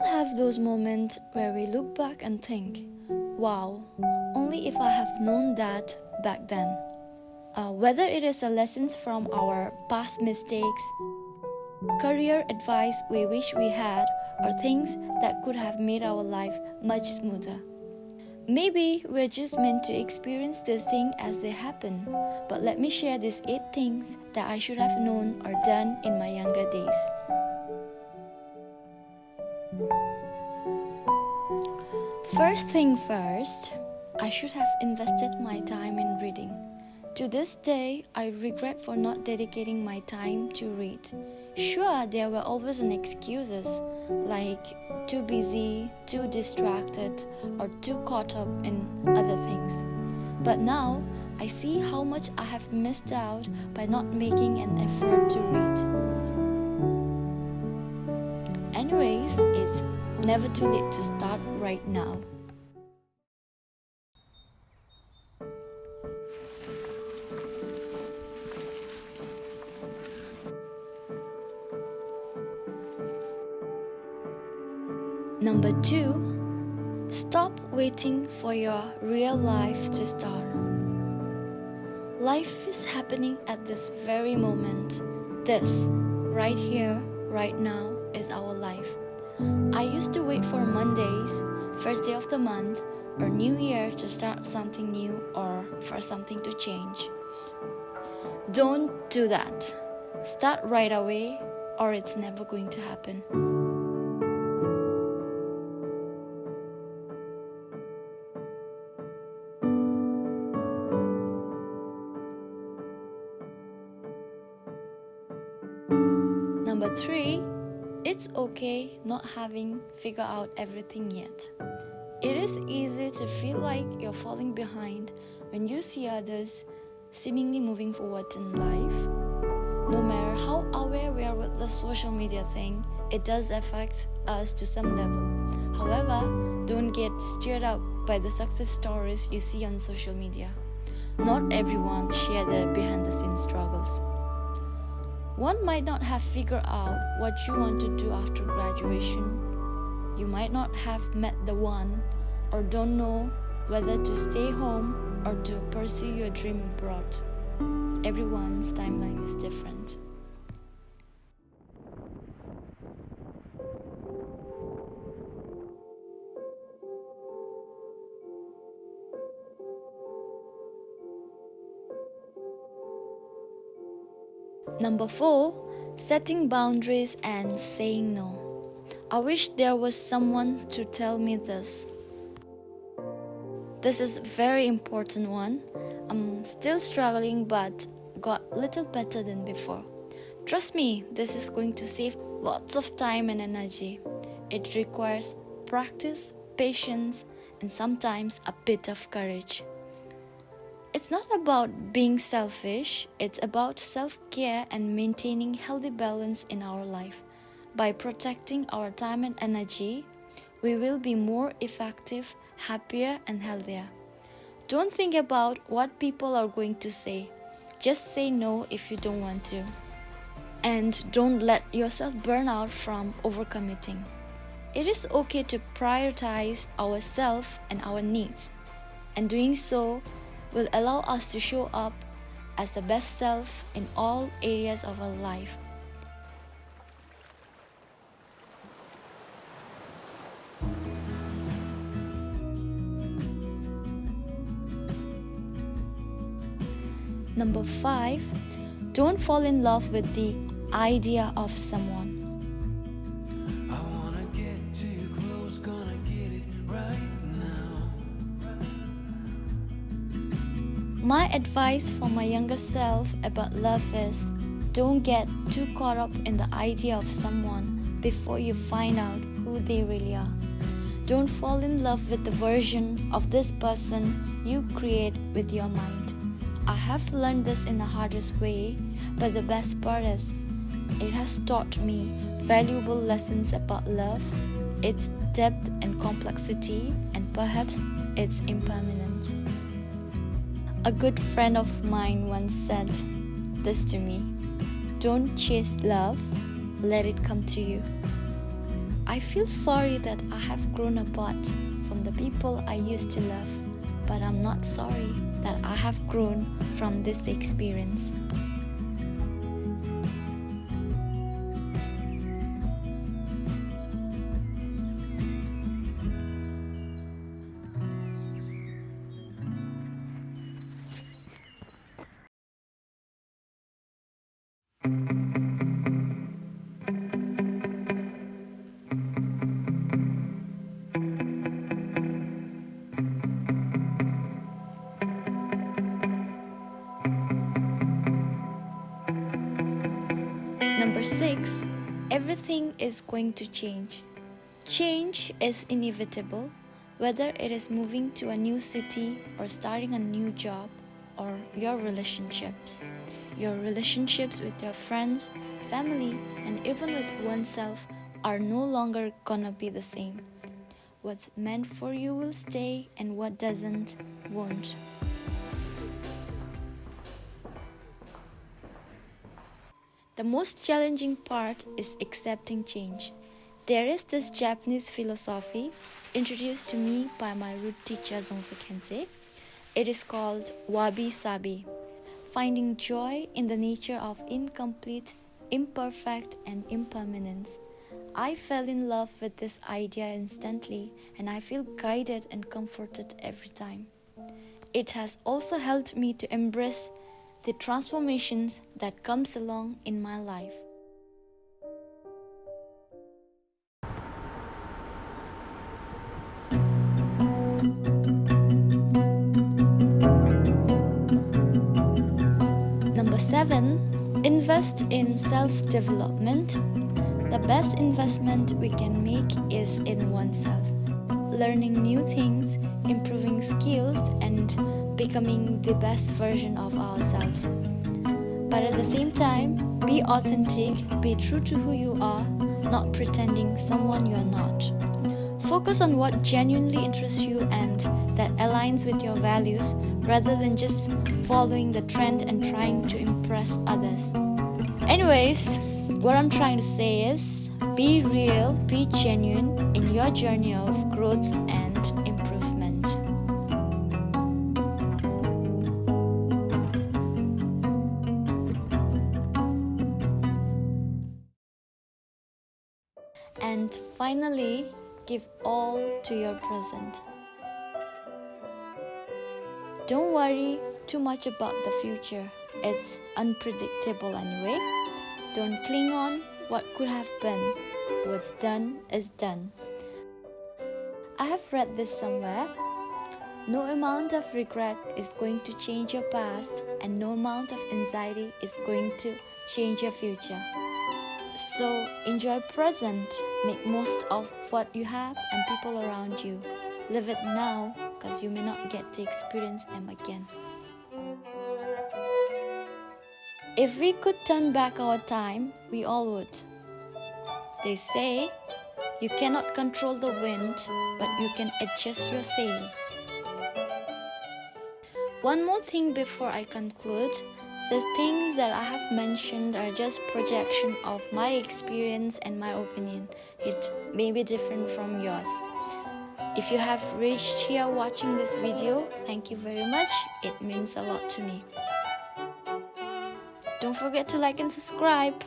have those moments where we look back and think, wow, only if I have known that back then. Whether it is a lessons from our past mistakes, career advice we wish we had, or things that could have made our life much smoother. Maybe we're just meant to experience these things as they happen, but let me share these 8 things that I should have known or done in my younger days. First thing first, I should have invested my time in reading. To this day, I regret for not dedicating my time to read. Sure, there were always an excuses like too busy, too distracted, or too caught up in other things. But now, I see how much I have missed out by not making an effort to read. Anyways, it's never too late to start right now. Number 2, stop waiting for your real life to start. Life is happening at this very moment. This, right here, right now, is our life. I used to wait for Mondays, first day of the month, or New Year to start something new or for something to change. Don't do that. Start right away or it's never going to happen. Number 3, it's okay not having figured out everything yet. It is easy to feel like you're falling behind when you see others seemingly moving forward in life. No matter how aware we are with the social media thing, it does affect us to some level. However, don't get stirred up by the success stories you see on social media. Not everyone share their behind-the-scenes struggles. One might not have figured out what you want to do after graduation. You might not have met the one or don't know whether to stay home or to pursue your dream abroad. Everyone's timeline is different. Number 4, setting boundaries and saying no. I wish there was someone to tell me this. This is a very important one. I'm still struggling but got a little better than before. Trust me, this is going to save lots of time and energy. It requires practice, patience, and sometimes a bit of courage. It's not about being selfish, it's about self-care and maintaining healthy balance in our life. By protecting our time and energy, we will be more effective, happier, and healthier. Don't think about what people are going to say. Just say no if you don't want to. And don't let yourself burn out from overcommitting. It is okay to prioritize ourselves and our needs, and doing so will allow us to show up as the best self in all areas of our life. Number 5, don't fall in love with the idea of someone. I wanna get to you close, gonna get it right now. My advice for my younger self about love is, don't get too caught up in the idea of someone before you find out who they really are. Don't fall in love with the version of this person you create with your mind. I have learned this in the hardest way, but the best part is, it has taught me valuable lessons about love, its depth and complexity, and perhaps its impermanence. A good friend of mine once said this to me: don't chase love, let it come to you. I feel sorry that I have grown apart from the people I used to love, but I'm not sorry that I have grown from this experience. Number 6, everything is going to change. Change is inevitable, whether it is moving to a new city or starting a new job or your relationships. Your relationships with your friends, family, and even with oneself are no longer gonna be the same. What's meant for you will stay, and what doesn't, won't. The most challenging part is accepting change. There is this Japanese philosophy introduced to me by my root teacher Zongse Kensei. It is called wabi-sabi, finding joy in the nature of incomplete, imperfect, and impermanence. I fell in love with this idea instantly, and I feel guided and comforted every time. It has also helped me to embrace the transformations that comes along in my life. Number 7, invest in self-development. The best investment we can make is in oneself. Learning new things, improving skills, and becoming the best version of ourselves. But at the same time, be authentic, be true to who you are, not pretending someone you're not. Focus on what genuinely interests you and that aligns with your values rather than just following the trend and trying to impress others. Anyways, what I'm trying to say is be real, be genuine in your journey of growth and improvement. And finally, give all to your present. Don't worry too much about the future. It's unpredictable anyway. Don't cling on what could have been. What's done is done. I have read this somewhere. No amount of regret is going to change your past, and no amount of anxiety is going to change your future. So enjoy present, make most of what you have and people around you. Live it now, because you may not get to experience them again. If we could turn back our time, we all would. They say you cannot control the wind, but you can adjust your sail. One more thing before I conclude. The things that I have mentioned are just projection of my experience and my opinion. It may be different from yours. If you have reached here watching this video, thank you very much. It means a lot to me. Don't forget to like and subscribe.